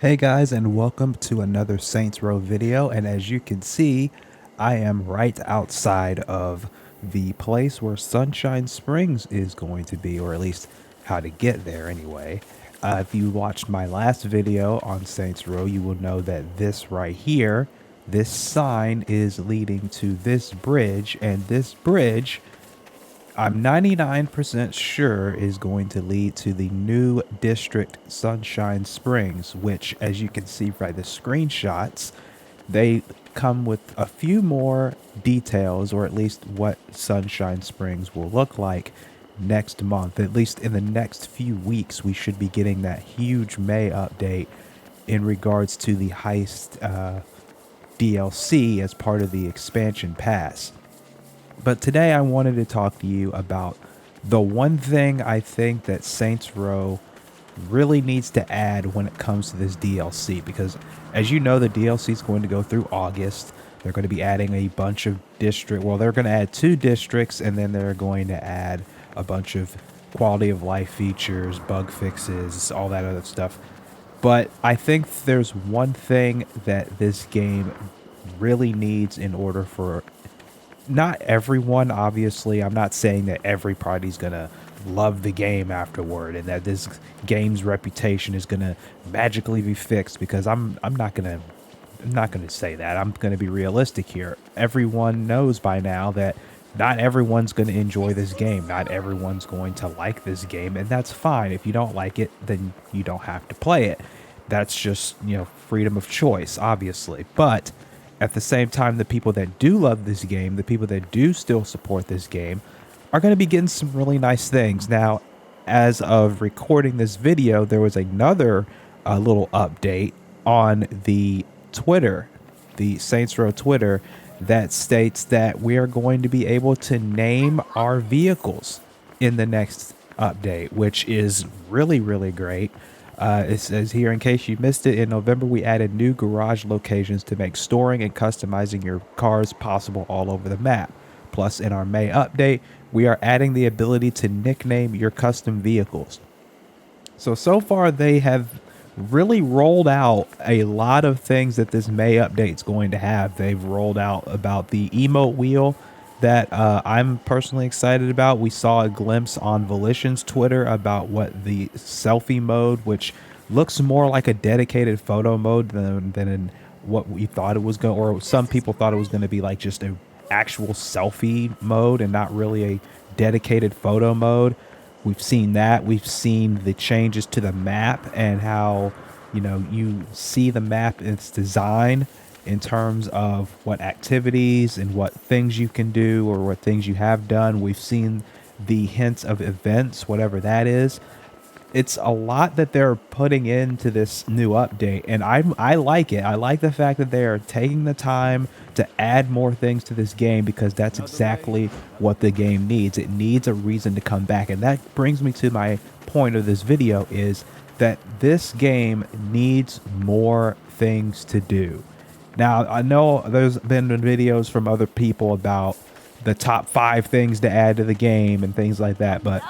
Hey guys, and welcome to another Saints Row video. And as you can see, I am right outside of the place where Sunshine Springs is going to be, or at least how to get there anyway. If you watched my last video on Saints Row, you will know that this right here, this sign is leading to this bridge, and this bridge I'm 99% sure is going to lead to the new district Sunshine Springs, which, as you can see by the screenshots, they come with a few more details, or at least what Sunshine Springs will look like next month. At least in the next few weeks, we should be getting that huge May update in regards to the Heist DLC as part of the expansion pass. But today I wanted to talk to you about the one thing I think that Saints Row really needs to add when it comes to this DLC, because as you know, the DLC is going to go through August. They're going to be adding a bunch of they're going to add 2 districts, and then they're going to add a bunch of quality of life features, bug fixes, all that other stuff. But I think there's one thing that this game really needs in order for not everyone, obviously. I'm not saying that every party's gonna love the game afterward and that this game's reputation is gonna magically be fixed, because I'm not gonna say that. I'm gonna be realistic here. Everyone knows by now that not everyone's gonna enjoy this game. Not everyone's going to like this game, and that's fine. If you don't like it, then you don't have to play it. That's just, freedom of choice, obviously. But at the same time, the people that do love this game, the people that do still support this game, are going to be getting some really nice things. Now, as of recording this video, there was another little update on the Twitter, the Saints Row Twitter, that states that we are going to be able to name our vehicles in the next update, which is really, really great. It says here, in case you missed it, in November we added new garage locations to make storing and customizing your cars possible all over the map. Plus, in our May update, we are adding the ability to nickname your custom vehicles. So far they have really rolled out a lot of things that this May update is going to have. They've rolled out about the emote wheel that I'm personally excited about. We saw a glimpse on Volition's Twitter about what the selfie mode, which looks more like a dedicated photo mode than in what we thought it was going, or some people thought it was going to be like just a actual selfie mode and not really a dedicated photo mode. We've seen that. We've seen the changes to the map and how, you see the map in its design in terms of what activities and what things you can do or what things you have done. We've seen the hints of events, whatever that is. It's a lot that they're putting into this new update, and I like it. I like the fact that they are taking the time to add more things to this game, because that's exactly what the game needs. It needs a reason to come back, and that brings me to my point of this video, is that this game needs more things to do. Now, I know there's been videos from other people about the top 5 things to add to the game and things like that, but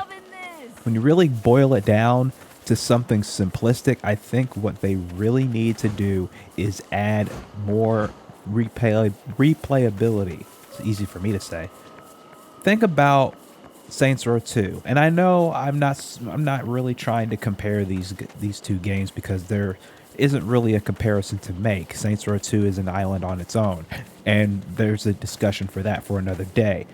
when you really boil it down to something simplistic, I think what they really need to do is add more replayability. It's easy for me to say. Think about Saints Row 2, and I know I'm not really trying to compare these two games, because there isn't really a comparison to make. Saints Row 2 is an island on its own, and there's a discussion for that for another day.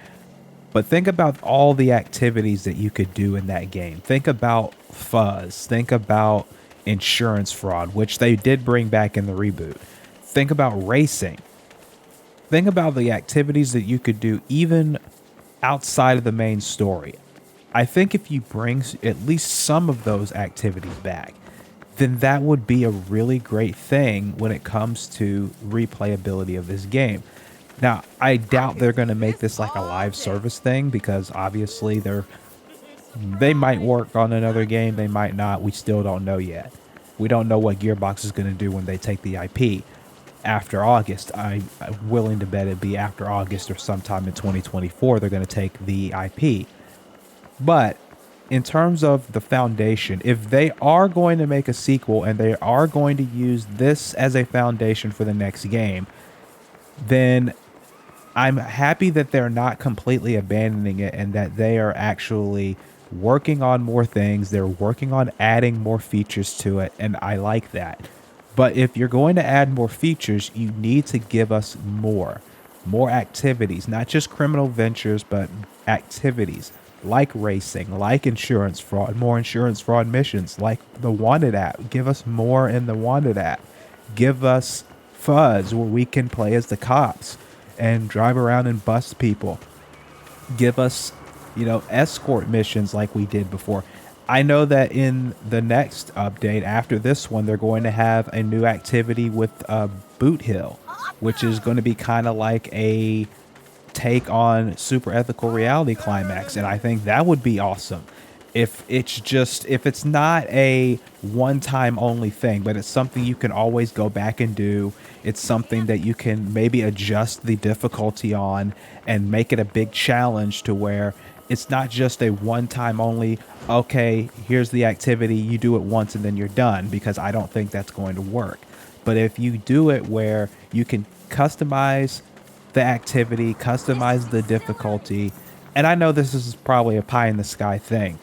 But think about all the activities that you could do in that game. Think about fuzz. Think about insurance fraud, which they did bring back in the reboot. Think about racing. Think about the activities that you could do even outside of the main story. I think if you bring at least some of those activities back, then that would be a really great thing when it comes to replayability of this game. Now, I doubt they're going to make this like a live service thing, because obviously they might work on another game, they might not. We still don't know yet. We don't know what Gearbox is going to do when they take the IP after August. I'm willing to bet it'd be after August or sometime in 2024 they're going to take the IP. But in terms of the foundation, if they are going to make a sequel and they are going to use this as a foundation for the next game, then I'm happy that they're not completely abandoning it and that they are actually working on more things. They're working on adding more features to it, and I like that. But if you're going to add more features, you need to give us more activities, not just criminal ventures, but activities like racing, like insurance fraud, more insurance fraud missions, like the Wanted app. Give us more in the Wanted app. Give us fuzz where we can play as the cops and drive around and bust people. Give us, escort missions like we did before. I know that in the next update after this one, they're going to have a new activity with Boot Hill, which is going to be kind of like a take on Super Ethical Reality Climax, and I think that would be awesome. If it's not a one time only thing, but it's something you can always go back and do. It's something that you can maybe adjust the difficulty on and make it a big challenge to where it's not just a one time only, okay, here's the activity, you do it once and then you're done, because I don't think that's going to work. But if you do it where you can customize the activity, customize the difficulty, and I know this is probably a pie in the sky thing,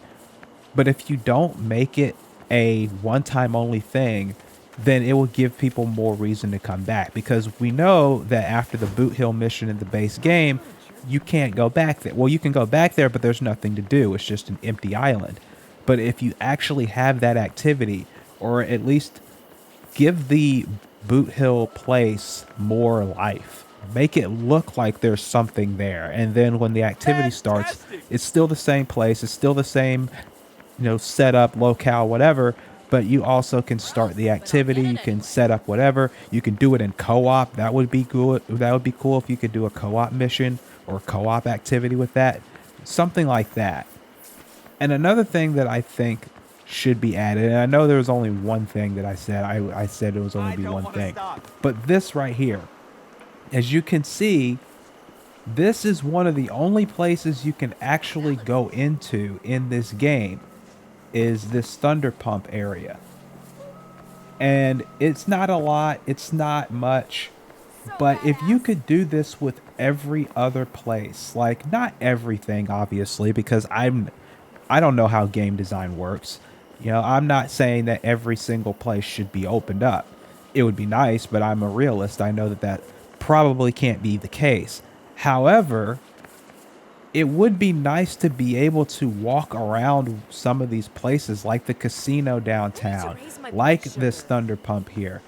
but if you don't make it a one time only thing, then it will give people more reason to come back, because we know that after the Boot Hill mission in the base game, you can't go back there. Well, you can go back there, but there's nothing to do. It's just an empty island. But if you actually have that activity, or at least give the Boot Hill place more life, make it look like there's something there. And then when the activity starts, it's still the same place. It's still the same, setup, locale, whatever. But you also can start the activity. You can set up whatever. You can do it in co-op. That would be good. That would be cool if you could do a co-op mission or co-op activity with that. Something like that. And another thing that I think should be added, and I know there was only one thing that I said. I said it was only be one thing. But this right here, as you can see, this is one of the only places you can actually go into in this game, is this Thunder Pump area. And it's not a lot, it's not much, but if you could do this with every other place, like not everything obviously, because I don't know how game design works. I'm not saying that every single place should be opened up. It would be nice, but I'm a realist. I know that that probably can't be the case. However, it would be nice to be able to walk around some of these places, like the casino downtown, like this Thunder Pump here,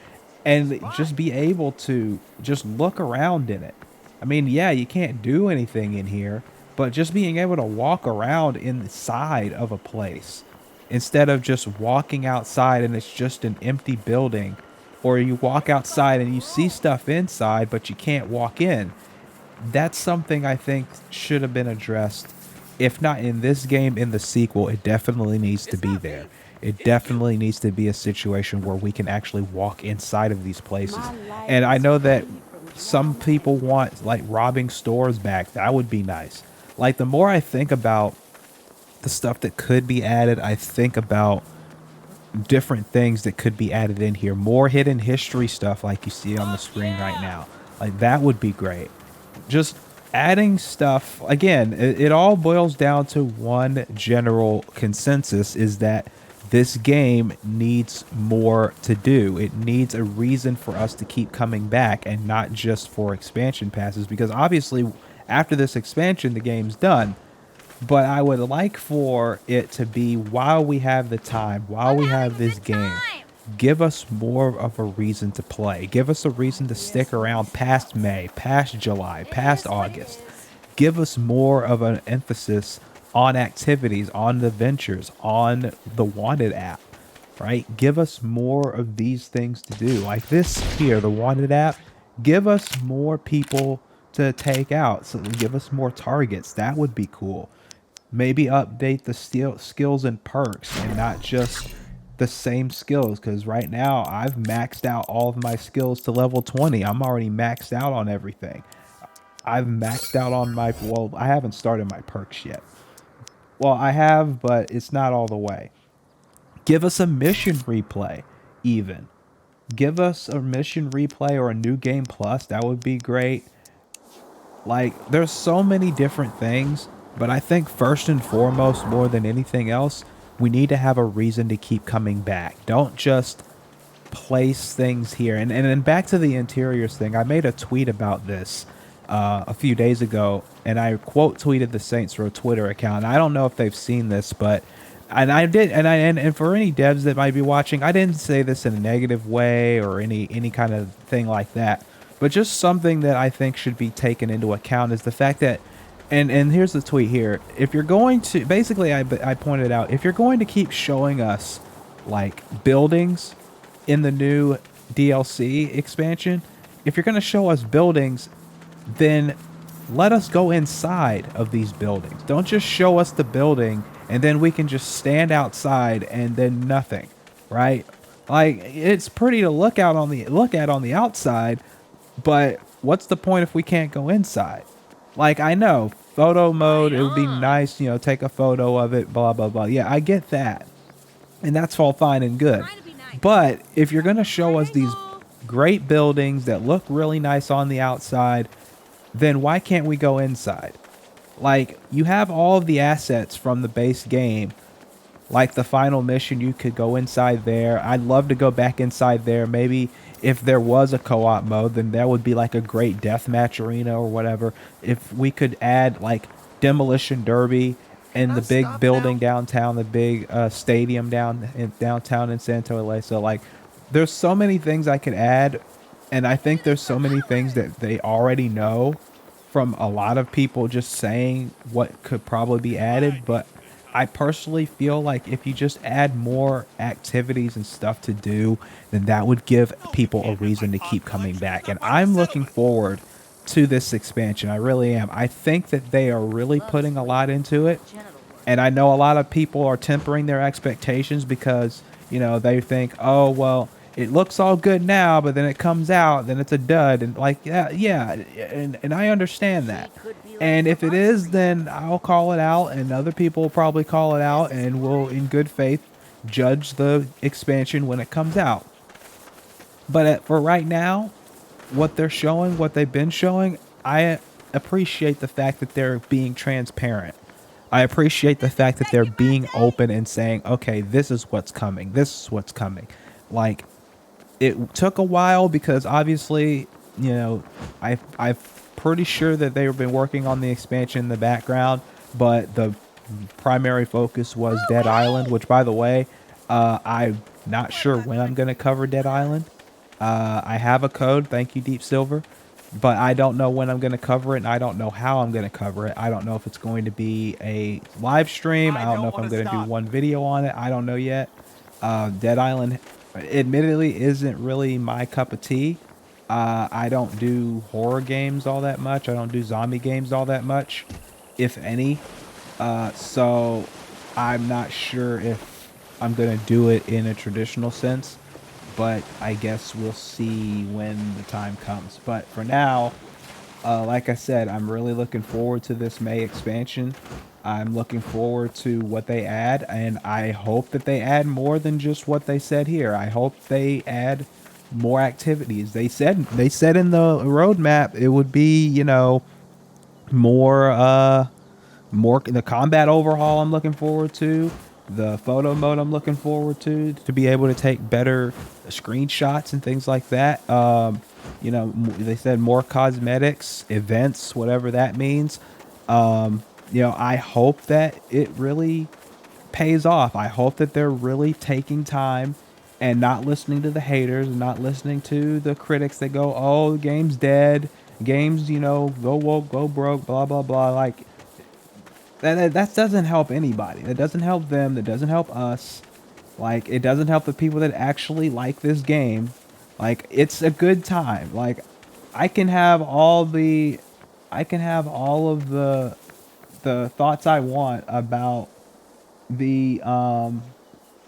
and just be able to just look around in it. I mean, yeah, you can't do anything in here, but just being able to walk around inside of a place instead of just walking outside and it's just an empty building, or you walk outside and you see stuff inside, but you can't walk in. That's something I think should have been addressed. If not in this game, in the sequel, it definitely needs to be there. It definitely needs to be a situation where we can actually walk inside of these places. And I know that some people want like robbing stores back. That would be nice. Like, the more I think about the stuff that could be added, I think about different things that could be added in here. More hidden history stuff like you see on the screen right now. Like, that would be great. Just adding stuff. Again, it all boils down to one general consensus, is that this game needs more to do. It needs a reason for us to keep coming back, and not just for expansion passes, because obviously after this expansion the game's done. But I would like for it to be, while we have the time, while we have this game, give us more of a reason to play. Give us a reason to stick around past May, past July, past August. Give us more of an emphasis on activities, on the ventures, on the Wanted app, right? Give us more of these things to do. Like this here, the Wanted app, give us more people to take out. So give us more targets. That would be cool. Maybe update the skills and perks, and not just the same skills, because right now I've maxed out all of my skills to level 20. I'm already maxed out on everything. I've maxed out on my, well, I haven't started my perks yet. Well, I have, but it's not all the way. Give us a mission replay, even. Give us a mission replay or a new game plus. That would be great. Like, there's so many different things, but I think first and foremost, more than anything else, we need to have a reason to keep coming back. Don't just place things here. And then back to the interiors thing, I made a tweet about this a few days ago, and I quote tweeted the Saints Row Twitter account. I don't know if they've seen this, but and I did, and for any devs that might be watching, I didn't say this in a negative way or any kind of thing like that, but just something that I think should be taken into account is the fact that, and here's the tweet here. If you're going to, basically, I pointed out, if you're going to keep showing us like buildings in the new DLC expansion, if you're going to show us buildings, then let us go inside of these buildings. Don't just show us the building and then we can just stand outside and then nothing, right? Like, it's pretty to look at on the outside, but what's the point if we can't go inside? Like, I know photo mode, it would be nice, take a photo of it, blah blah blah. Yeah, I get that. And that's all fine and good. But if you're going to show us these great buildings that look really nice on the outside, then why can't we go inside? Like, you have all of the assets from the base game. Like the final mission, you could go inside there. I'd love to go back inside there. Maybe if there was a co-op mode, then that would be like a great deathmatch arena or whatever. If we could add like Demolition Derby and the big building downtown, the big stadium downtown in Santo Ileso. Like, there's so many things I could add, and I think there's so many things that they already know from a lot of people just saying what could probably be added. But I personally feel like if you just add more activities and stuff to do, then that would give people a reason to keep coming back. And I'm looking forward to this expansion. I really am. I think that they are really putting a lot into it. And I know a lot of people are tempering their expectations because, they think, oh, well, it looks all good now, but then it comes out, then it's a dud. And like, yeah. And I understand that. And if it is, then I'll call it out, and other people will probably call it out, and we'll, in good faith, judge the expansion when it comes out. But for right now, what they're showing, what they've been showing, I appreciate the fact that they're being transparent. I appreciate the fact that they're being open and saying, okay, this is what's coming. This is what's coming. Like, it took a while because obviously, I'm pretty sure that they've been working on the expansion in the background, but the primary focus was Dead Island, which, by the way, I'm not sure when I'm going to cover Dead Island. I have a code, thank you, Deep Silver, but I don't know when I'm going to cover it, and I don't know how I'm going to cover it. I don't know if it's going to be a live stream. I don't know if I'm going to do one video on it. I don't know yet. Dead Island, admittedly, isn't really my cup of tea. I don't do horror games all that much. I don't do zombie games all that much, if any. So I'm not sure if I'm going to do it in a traditional sense, but I guess we'll see when the time comes. But for now, like I said, I'm really looking forward to this May expansion. I'm looking forward to what they add, and I hope that they add more than just what they said here. I hope they add more activities. They said in the roadmap it would be, more the combat overhaul I'm looking forward to, the photo mode I'm looking forward to be able to take better screenshots and things like that. They said more cosmetics, events, whatever that means. I hope that it really pays off. I hope that they're really taking time and not listening to the haters and not listening to the critics that go, oh, the game's dead. Games, go woke, go broke, blah, blah, blah. Like, that doesn't help anybody. That doesn't help them. That doesn't help us. Like, it doesn't help the people that actually like this game. Like, it's a good time. Like, I can have all of the thoughts I want about the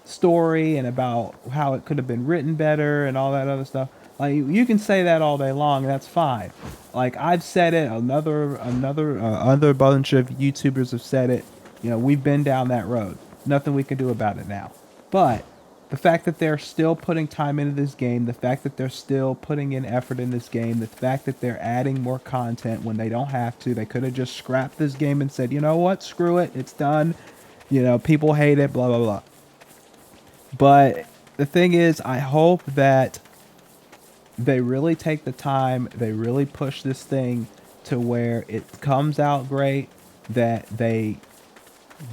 story and about how it could have been written better and all that other stuff. Like, you can say that all day long, and that's fine. Like, I've said it. Other bunch of YouTubers have said it. You know, we've been down that road. Nothing we can do about it now. But the fact that they're still putting time into this game, the fact that they're still putting in effort in this game, the fact that they're adding more content when they don't have to, they could have just scrapped this game and said, you know what, screw it, it's done. You know, people hate it, blah, blah, blah. But the thing is, I hope that they really take the time, they really push this thing to where it comes out great, that they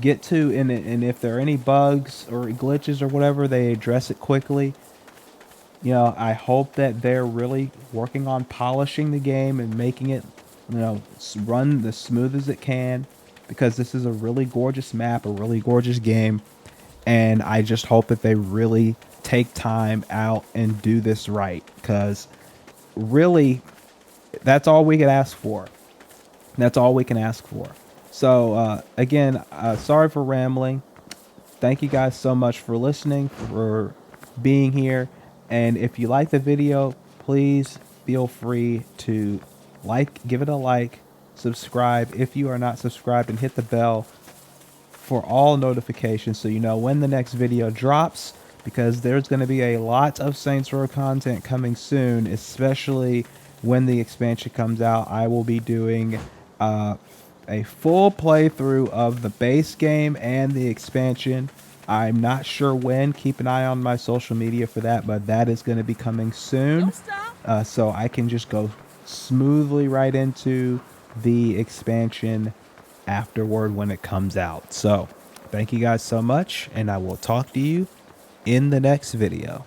get to, and if there are any bugs or glitches or whatever, they address it quickly. You know, I hope that they're really working on polishing the game and making it, you know, run as smooth as it can, because this is a really gorgeous map, a really gorgeous game, and I just hope that they really take time out and do this right, because really, that's all we can ask for. That's all we can ask for. So again, sorry for rambling. Thank you guys so much for listening, for being here. And if you like the video, please feel free to give it a like, subscribe if you are not subscribed, and hit the bell for all notifications so you know when the next video drops, because there's going to be a lot of Saints Row content coming soon, especially when the expansion comes out. I will be doing a full playthrough of the base game and the expansion. I'm not sure when. Keep an eye on my social media for that, but that is going to be coming soon. So I can just go smoothly right into the expansion afterward when it comes out. So thank you guys so much, and I will talk to you in the next video.